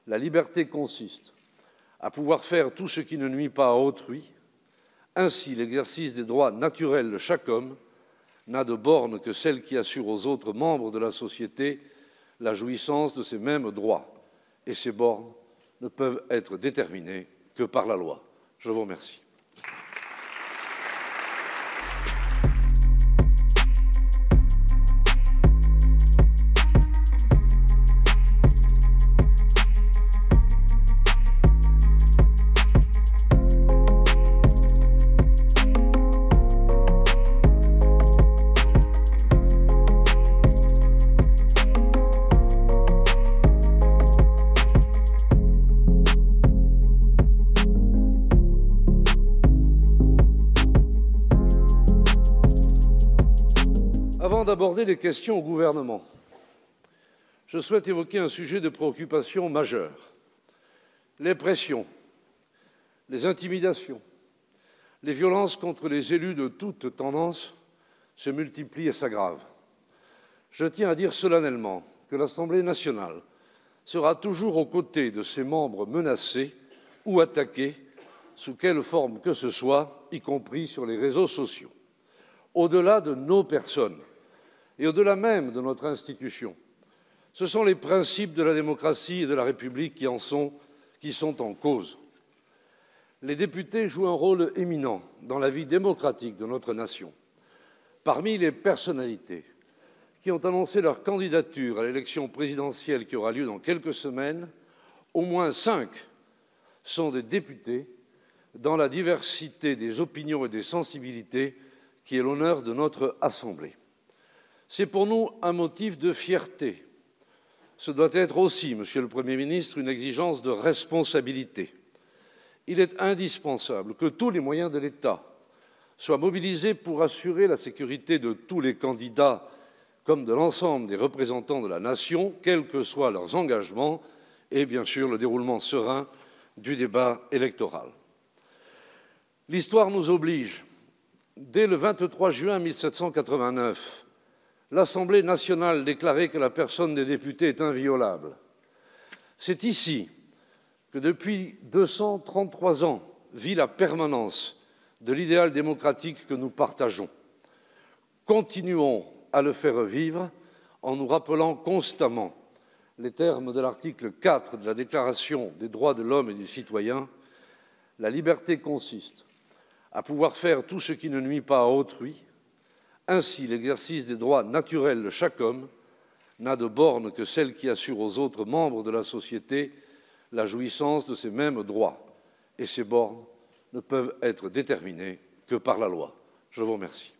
La liberté consiste à pouvoir faire tout ce qui ne nuit pas à autrui. Ainsi, l'exercice des droits naturels de chaque homme n'a de borne que celle qui assure aux autres membres de la société la jouissance de ces mêmes droits. Et ces bornes ne peuvent être déterminées que par la loi. Je vous remercie. Avant d'aborder les questions au gouvernement, je souhaite évoquer un sujet de préoccupation majeure. Les pressions, les intimidations, les violences contre les élus de toute tendance se multiplient et s'aggravent. Je tiens à dire solennellement que l'Assemblée nationale sera toujours aux côtés de ses membres menacés ou attaqués sous quelle forme que ce soit, y compris sur les réseaux sociaux. Au-delà de nos personnes, et au-delà même de notre institution, ce sont les principes de la démocratie et de la République qui sont en cause. Les députés jouent un rôle éminent dans la vie démocratique de notre nation. Parmi les personnalités qui ont annoncé leur candidature à l'élection présidentielle qui aura lieu dans quelques semaines, au moins 5 sont des députés dans la diversité des opinions et des sensibilités qui est l'honneur de notre Assemblée. C'est pour nous un motif de fierté. Ce doit être aussi, Monsieur le Premier ministre, une exigence de responsabilité. Il est indispensable que tous les moyens de l'État soient mobilisés pour assurer la sécurité de tous les candidats comme de l'ensemble des représentants de la nation, quels que soient leurs engagements, et bien sûr le déroulement serein du débat électoral. L'histoire nous oblige. Dès le 23 juin 1789, l'Assemblée nationale déclarait que la personne des députés est inviolable. C'est ici que depuis 233 ans vit la permanence de l'idéal démocratique que nous partageons. Continuons à le faire vivre en nous rappelant constamment les termes de l'article 4 de la Déclaration des droits de l'homme et du citoyen. La liberté consiste à pouvoir faire tout ce qui ne nuit pas à autrui. Ainsi, l'exercice des droits naturels de chaque homme n'a de borne que celle qui assure aux autres membres de la société la jouissance de ces mêmes droits. Et ces bornes ne peuvent être déterminées que par la loi. Je vous remercie.